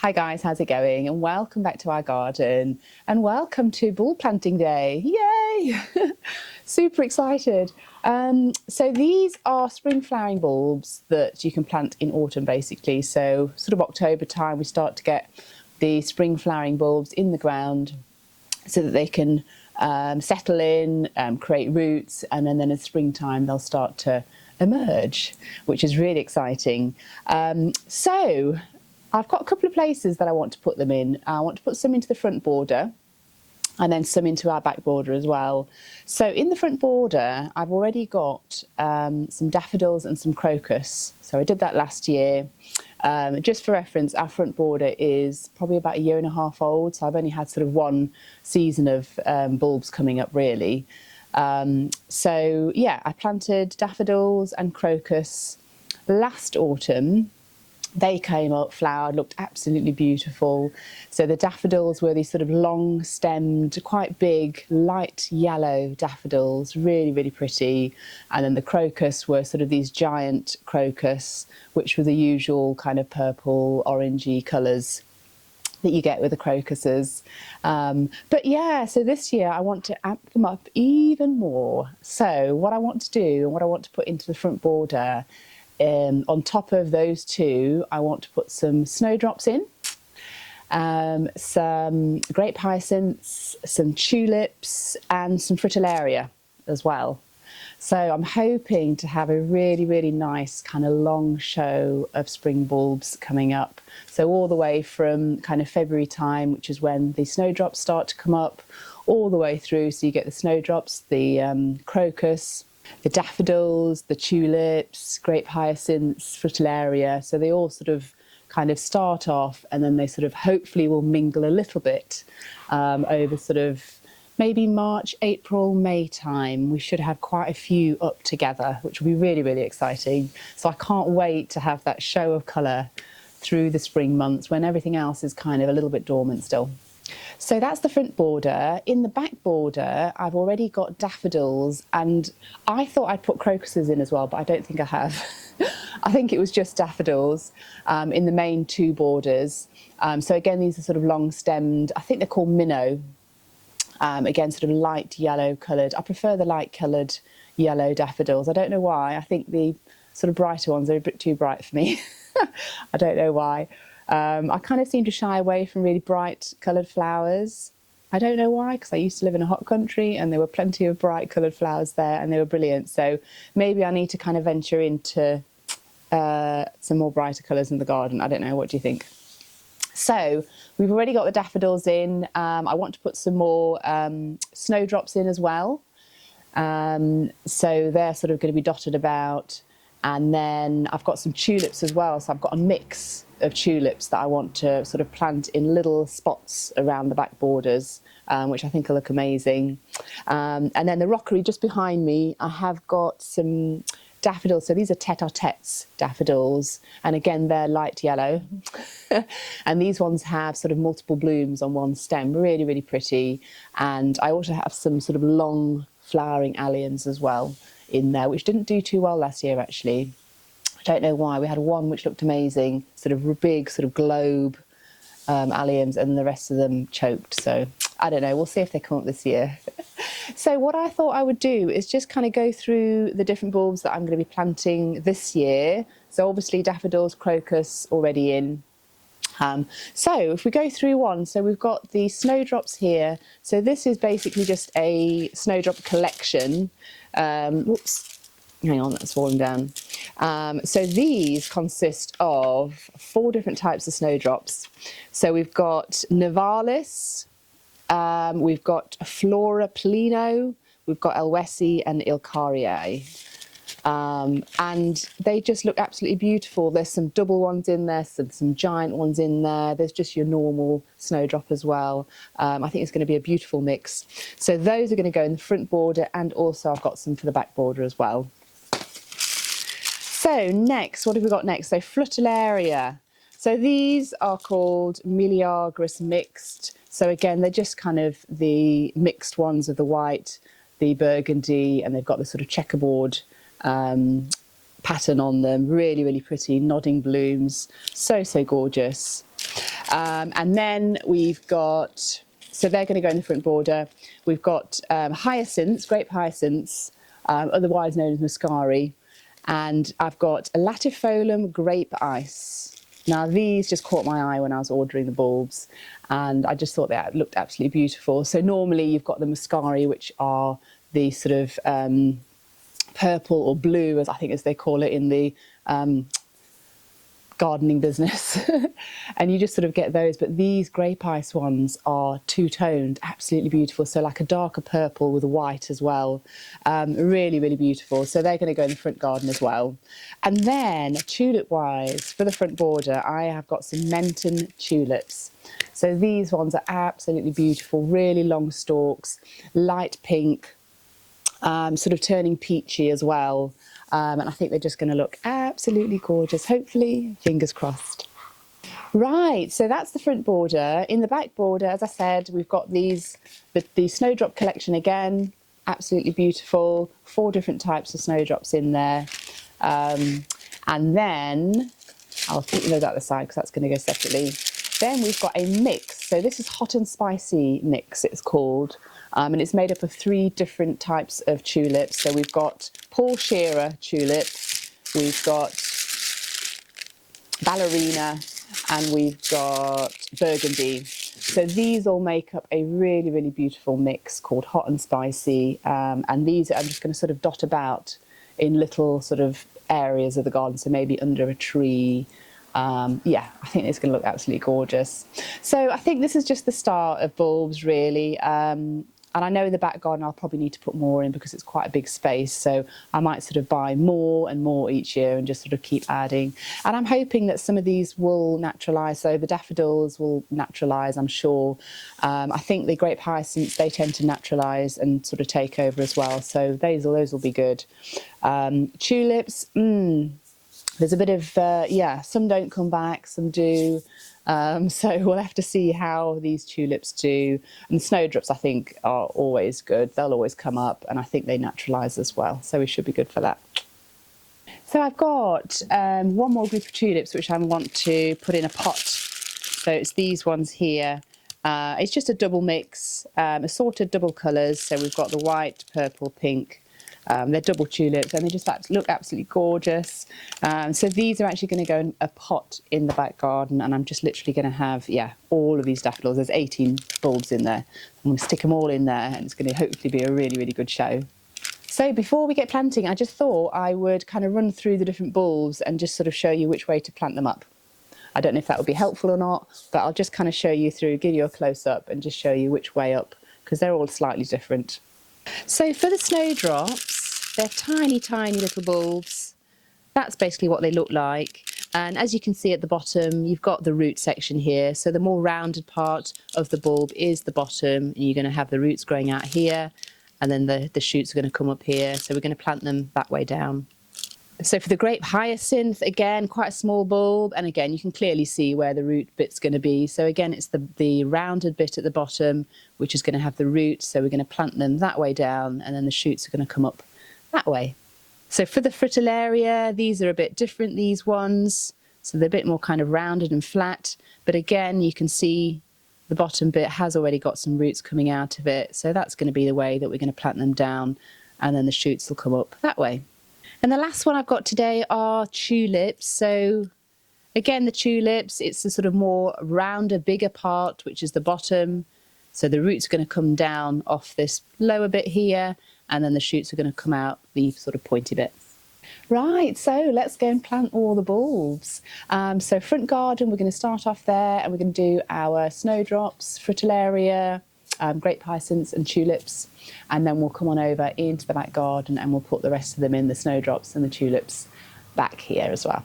Hi guys, how's it going? And welcome back to our garden and welcome to bulb planting day. Yay! Super excited. So these are spring flowering bulbs that you can plant in autumn basically. So sort of October time we start to get the spring flowering bulbs in the ground so that they can settle in, create roots, and then in springtime they'll start to emerge, which is really exciting. So I've got a couple of places that I want to put them in. I want to put some into the front border and then some into our back border as well. So in the front border, I've already got some daffodils and some crocus. So I did that last year. Just for reference, our front border is probably about 1.5 years old. So I've only had sort of one season of bulbs coming up really. So yeah, I planted daffodils and crocus last autumn. They came up, flowered, looked absolutely beautiful. So the daffodils were these sort of long stemmed, quite big, light yellow daffodils, really, really pretty. And then the crocus were sort of these giant crocus, which were the usual kind of purple, orangey colours that you get with the crocuses. But yeah, so this year I want to amp them up even more. So what I want to do and what I want to put into the front border, on top of those two, I want to put some snowdrops in, some grape hyacinths, some tulips and some fritillaria as well. So I'm hoping to have a really, really nice kind of long show of spring bulbs coming up. So all the way from kind of February time, which is when the snowdrops start to come up, all the way through. So you get the snowdrops, the crocus, the daffodils, the tulips, grape hyacinths, fritillaria. So they all sort of kind of start off and then they sort of hopefully will mingle a little bit over sort of maybe March, April, May time. We should have quite a few up together, which will be really, really exciting. So I can't wait to have that show of colour through the spring months when everything else is kind of a little bit dormant still. So that's the front border. In the back border, I've already got daffodils, and I thought I'd put crocuses in as well, but I don't think I have. I think it was just daffodils in the main two borders. So again, these are sort of long stemmed, I think they're called minnow. Again, sort of light yellow coloured. I prefer the light coloured yellow daffodils. I don't know why. I think the sort of brighter ones are a bit too bright for me. I don't know why. I kind of seem to shy away from really bright coloured flowers. I don't know why, because I used to live in a hot country and there were plenty of bright coloured flowers there and they were brilliant. So maybe I need to kind of venture into some more brighter colours in the garden. I don't know, what do you think? So we've already got the daffodils in. I want to put some more snowdrops in as well. So they're sort of going to be dotted about. And then I've got some tulips as well. So I've got a mix of tulips that I want to sort of plant in little spots around the back borders, which I think will look amazing. And then the rockery just behind me, I have got some daffodils. So these are tete-a-tetes daffodils. And again, they're light yellow. And these ones have sort of multiple blooms on one stem, really, really pretty. And I also have some sort of long flowering alliums as well in there, which didn't do too well last year actually. I don't know why. We had one which looked amazing, sort of big sort of globe alliums, and the rest of them choked. So I don't know, we'll see if they come up this year. So what I thought I would do is just kind of go through the different bulbs that I'm going to be planting this year. So obviously daffodils, crocus already in. So if we go through one, so we've got the snowdrops here. So this is basically just a snowdrop collection. Whoops, hang on, that's fallen down. So these consist of 4 different types of snowdrops. So we've got Nivalis, we've got Flora Polino, we've got Elwesi and Ilcaria. And they just look absolutely beautiful. There's some double ones in there, some giant ones in there. There's just your normal snowdrop as well. I think it's going to be a beautiful mix. So those are going to go in the front border, and also I've got some for the back border as well. So next, what have we got next? So fritillaria. So these are called Meleagris mixed. So again, they're just kind of the mixed ones of the white, the burgundy, and they've got the sort of checkerboard pattern on them. Really, really pretty, nodding blooms. So, so gorgeous. And then we've got, so they're going to go in the front border. We've got hyacinths, grape hyacinths, otherwise known as muscari. And I've got a latifolum grape ice. Now these just caught my eye when I was ordering the bulbs, and I just thought they looked absolutely beautiful. So normally you've got the muscari, which are the sort of purple or blue, as I think as they call it in the gardening business, and you just sort of get those. But these grape ice ones are two-toned, absolutely beautiful, so like a darker purple with a white as well. Really, really beautiful. So they're going to go in the front garden as well. And then tulip wise, for the front border, I have got some Menton tulips. So these ones are absolutely beautiful, really long stalks, light pink, sort of turning peachy as well. And I think they're just going to look absolutely gorgeous, hopefully, fingers crossed. Right, so that's the front border. In the back border, as I said, we've got these, the snowdrop collection again, absolutely beautiful, 4 different types of snowdrops in there. And then, I'll keep those out the side because that's going to go separately. Then we've got a mix. So this is hot and spicy mix, it's called. And it's made up of 3 different types of tulips. So we've got Paul Shearer tulips, we've got ballerina, and we've got burgundy. So these all make up a really, really beautiful mix called hot and spicy. And these I'm just going to sort of dot about in little sort of areas of the garden. So maybe under a tree. Yeah, I think it's going to look absolutely gorgeous. So I think this is just the start of bulbs, really. And I know in the back garden I'll probably need to put more in because it's quite a big space. So I might sort of buy more and more each year and just sort of keep adding. And I'm hoping that some of these will naturalise. So the daffodils will naturalise, I'm sure. I think the grape hyacinths, they tend to naturalise and sort of take over as well. So those will be good. Tulips, there's a bit of, yeah, some don't come back, some do. So we'll have to see how these tulips do. And the snowdrops, I think, are always good. They'll always come up, and I think they naturalise as well. So we should be good for that. So I've got one more group of tulips, which I want to put in a pot. So it's these ones here. It's just a double mix, assorted double colours. So we've got the white, purple, pink. They're double tulips and they just look absolutely gorgeous. So these are actually going to go in a pot in the back garden, and I'm just literally going to have, yeah, all of these daffodils. There's 18 bulbs in there. I'm going to stick them all in there, and it's going to hopefully be a really, really good show. So before we get planting, I just thought I would kind of run through the different bulbs and just sort of show you which way to plant them up. I don't know if that would be helpful or not, but I'll just kind of show you through, give you a close-up and just show you which way up, because they're all slightly different. So for the snowdrops, they're tiny, tiny little bulbs. That's basically what they look like. And as you can see at the bottom, you've got the root section here. So the more rounded part of the bulb is the bottom, and you're going to have the roots growing out here, and then the shoots are going to come up here. So we're going to plant them that way down. So for the grape hyacinth, again, quite a small bulb, and again, you can clearly see where the root bit's going to be. So again, it's the rounded bit at the bottom, which is going to have the roots. So we're going to plant them that way down, and then the shoots are going to come up that way. So for the fritillaria, these are a bit different, these ones. So they're a bit more kind of rounded and flat. But again, you can see the bottom bit has already got some roots coming out of it. So that's going to be the way that we're going to plant them down, and then the shoots will come up that way. And the last one I've got today are tulips. So again, the tulips, it's the sort of more rounder, bigger part, which is the bottom. So the roots are going to come down off this lower bit here, and then the shoots are going to come out the sort of pointy bit. Right, so let's go and plant all the bulbs. So front garden, we're going to start off there, and we're going to do our snowdrops, fritillaria, grape hyacinths and tulips, and then we'll come on over into the back garden and we'll put the rest of them in, the snowdrops and the tulips, back here as well.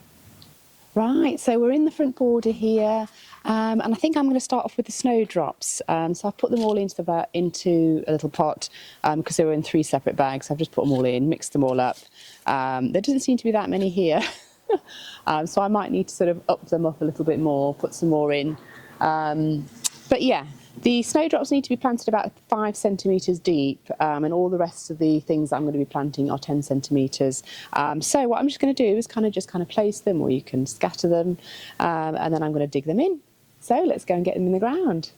Right, so we're in the front border here, and I think I'm going to start off with the snowdrops. So I've put them all into a little pot because they were in 3 separate bags. I've just put them all in, mixed them all up. There doesn't seem to be that many here, so I might need to sort of up them up a little bit more, put some more in. But yeah, the snowdrops need to be planted about 5 centimetres deep, and all the rest of the things that I'm going to be planting are 10 centimetres. So what I'm just going to do is kind of place them, or you can scatter them, and then I'm going to dig them in. So let's go and get them in the ground.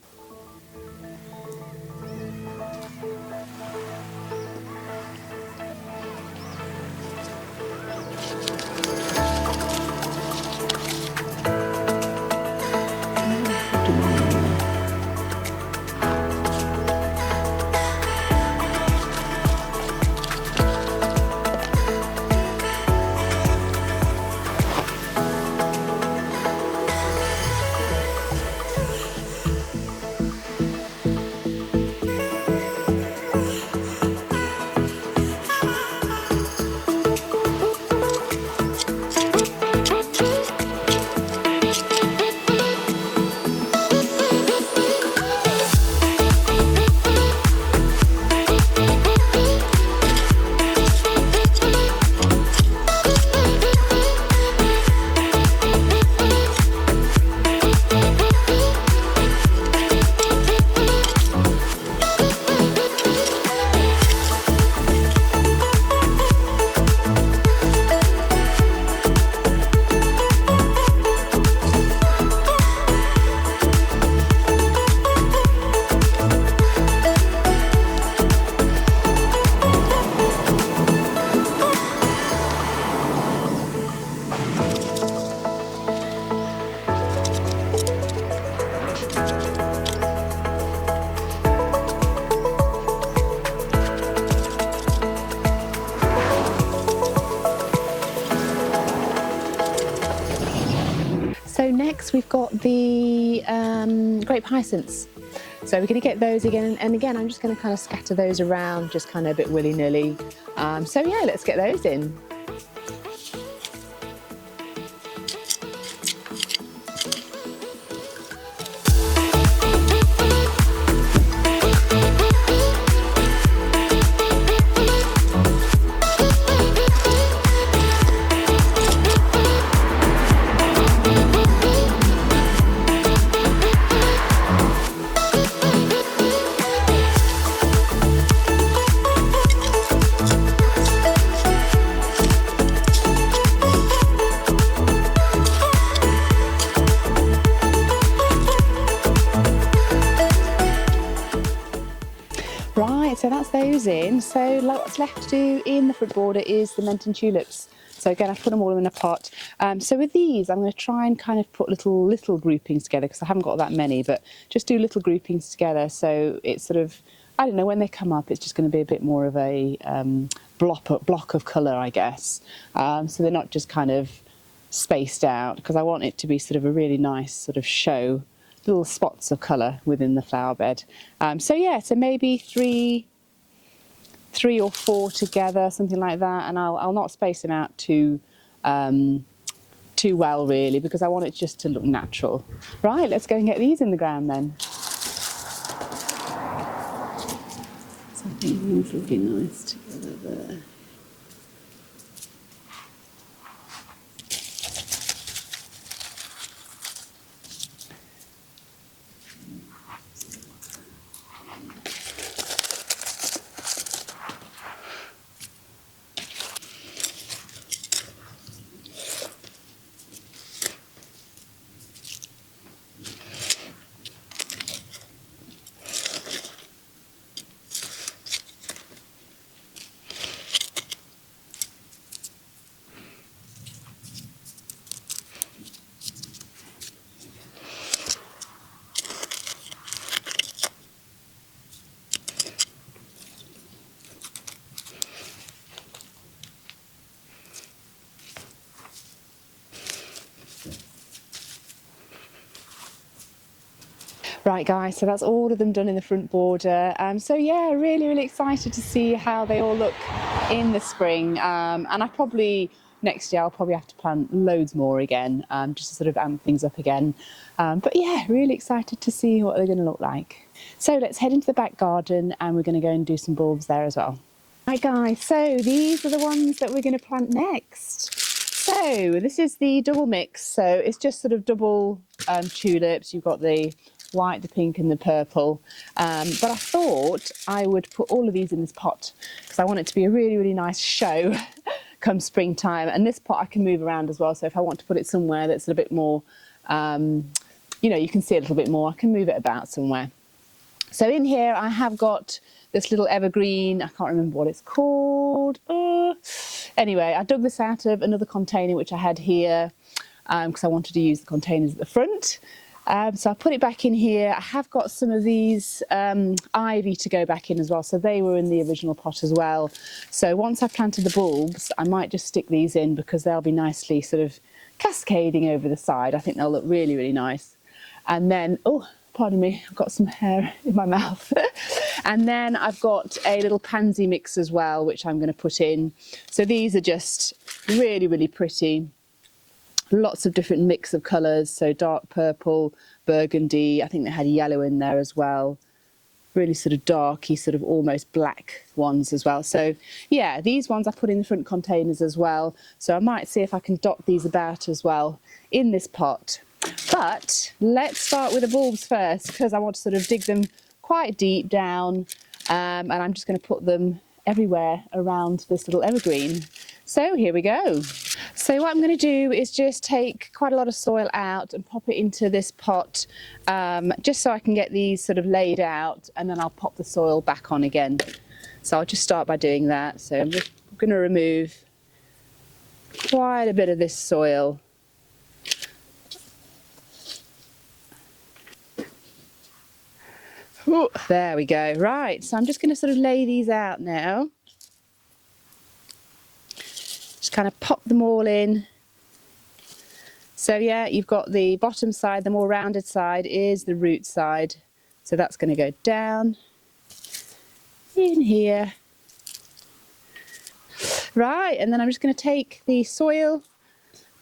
So next we've got the grape hyacinths. So we're going to get those again, and again I'm just going to kind of scatter those around, just kind of a bit willy-nilly. So yeah, let's get those in. Right, so that's those in. So what's left to do in the front border is the mint and tulips. So again, I've put them all in a pot. So with these, I'm going to try and kind of put little groupings together, because I haven't got that many, but just do little groupings together. So it's sort of, I don't know, when they come up, it's just going to be a bit more of a block of colour, I guess. So they're not just kind of spaced out, because I want it to be sort of a really nice sort of show, little spots of colour within the flower bed. So yeah, so maybe three or four together, something like that, and I'll not space them out too well really, because I want it just to look natural. Right, let's go and get these in the ground then. So I think these will be nice together there. Right guys, so that's all of them done in the front border. So yeah, really excited to see how they all look in the spring. And next year I'll probably have to plant loads more again, just to sort of amp things up again. But yeah, really excited to see what they're going to look like. So let's head into the back garden, and we're going to go and do some bulbs there as well. Right guys, so these are the ones that we're going to plant next. So this is the double mix. So it's just sort of double tulips. You've got the white, the pink and the purple, but I thought I would put all of these in this pot, because I want it to be a really nice show come springtime. And this pot I can move around as well, so if I want to put it somewhere that's a bit more you know, you can see a little bit more. I can move it about somewhere. So in here I have got this little evergreen, I can't remember what it's called. Anyway, I dug this out of another container which I had here because I wanted to use the containers at the front. So I put it back in here. I have got some of these ivy to go back in as well, so they were in the original pot as well. So once I've planted the bulbs, I might just stick these in because they'll be nicely sort of cascading over the side. I think they'll look really, really nice. And then, oh, pardon me, I've got some hair in my mouth. And then I've got a little pansy mix as well, which I'm going to put in. So these are just really, really pretty. Lots of different mix of colours, so dark purple, burgundy, I think they had yellow in there as well. Really sort of darky, sort of almost black ones as well. So yeah, these ones I put in the front containers as well. So I might see if I can dot these about as well in this pot. But let's start with the bulbs first because I want to sort of dig them quite deep down and I'm just going to put them everywhere around this little evergreen. So here we go. So what I'm going to do is just take quite a lot of soil out and pop it into this pot just so I can get these sort of laid out, and then I'll pop the soil back on again. So I'll just start by doing that. So I'm just going to remove quite a bit of this soil. Ooh, there we go. Right, so I'm just going to sort of lay these out now. Just kind of pop them all in. So yeah, you've got the bottom side, the more rounded side is the root side. So that's going to go down in here. Right, and then I'm just going to take the soil,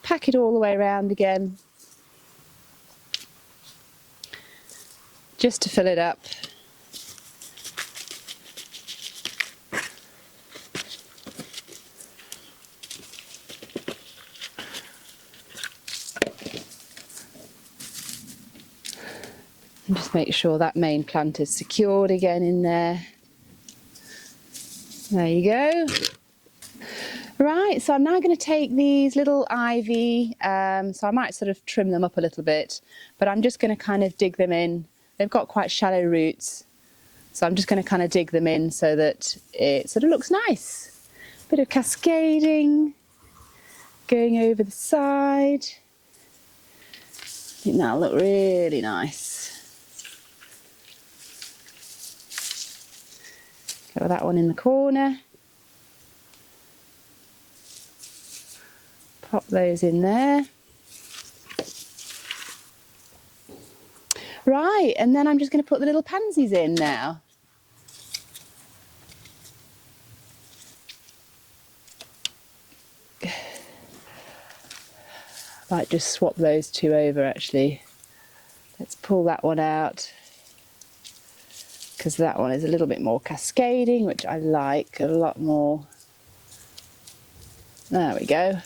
pack it all the way around again, just to fill it up. And just make sure that main plant is secured again in there. There you go. Right, so I'm now going to take these little ivy, so I might sort of trim them up a little bit, but I'm just going to kind of dig them in. They've got quite shallow roots, so I'm just going to kind of dig them in so that it sort of looks nice. Bit of cascading going over the side. I think that'll look really nice. Go with that one in the corner. Pop those in there. Right, and then I'm just going to put the little pansies in now. Might just swap those two over actually. Let's pull that one out, because that one is a little bit more cascading, which I like a lot more. There we go.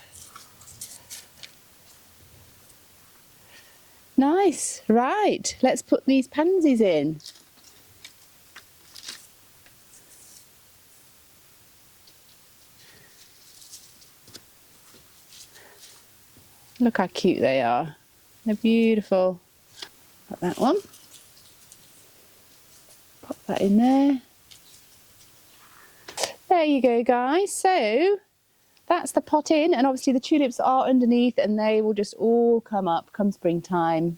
Nice. Right, let's put these pansies in. Look how cute they are. They're beautiful. Put that one. Pop that in there. There you go, guys. So that's the pot in, and obviously the tulips are underneath and they will just all come up come springtime.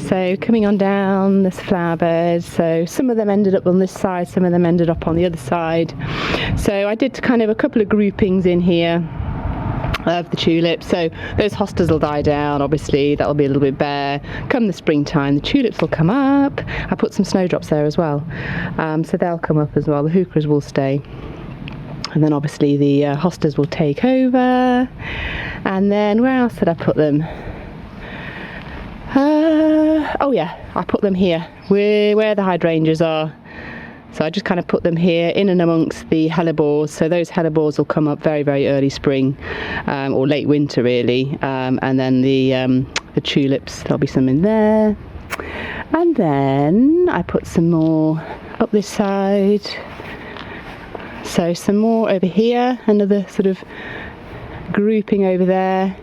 So coming on down this flower bed, so some of them ended up on this side, some of them ended up on the other side. So I did kind of a couple of groupings in here of the tulips. So those hostas will die down, obviously that'll be a little bit bare. Come the springtime, the tulips will come up. I put some snowdrops there as well, so they'll come up as well. The heucheras will stay. And then obviously the hostas will take over. And then where else did I put them? Oh yeah, I put them here where the hydrangeas are. So I just kind of put them here in and amongst the hellebores. So those hellebores will come up very, very early spring, or late winter really. And then the tulips, there'll be some in there. And then I put some more up this side. So some more over here, another sort of grouping over there.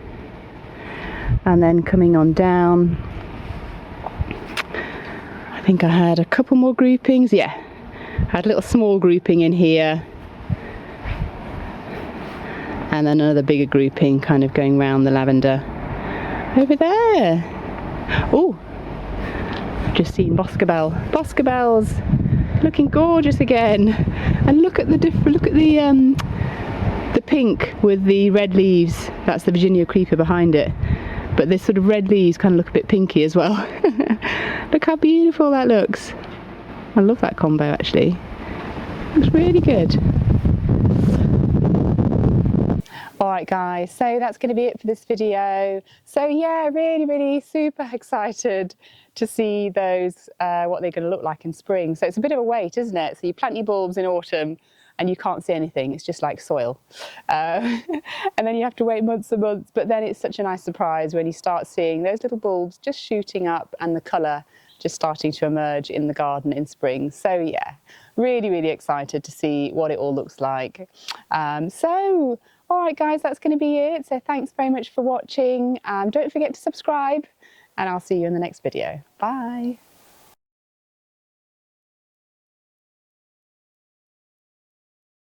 And then coming on down, I think I had a couple more groupings. Yeah, I had a little small grouping in here. And then another bigger grouping kind of going round the lavender over there. Oh, I've just seen Boscobel. Boscobel's looking gorgeous again. And look at the pink with the red leaves. That's the Virginia creeper behind it. But this sort of red leaves kind of look a bit pinky as well. Look how beautiful that looks. I love that combo actually. Looks really good. Alright guys, so that's going to be it for this video. So yeah, really super excited to see those, what they're going to look like in spring. So it's a bit of a wait, isn't it? So you plant your bulbs in autumn and you can't see anything, it's just like soil. And then you have to wait months and months, but then it's such a nice surprise when you start seeing those little bulbs just shooting up and the colour just starting to emerge in the garden in spring. So yeah, really excited to see what it all looks like. So alright guys, that's going to be it. So thanks very much for watching. Don't forget to subscribe and I'll see you in the next video. Bye.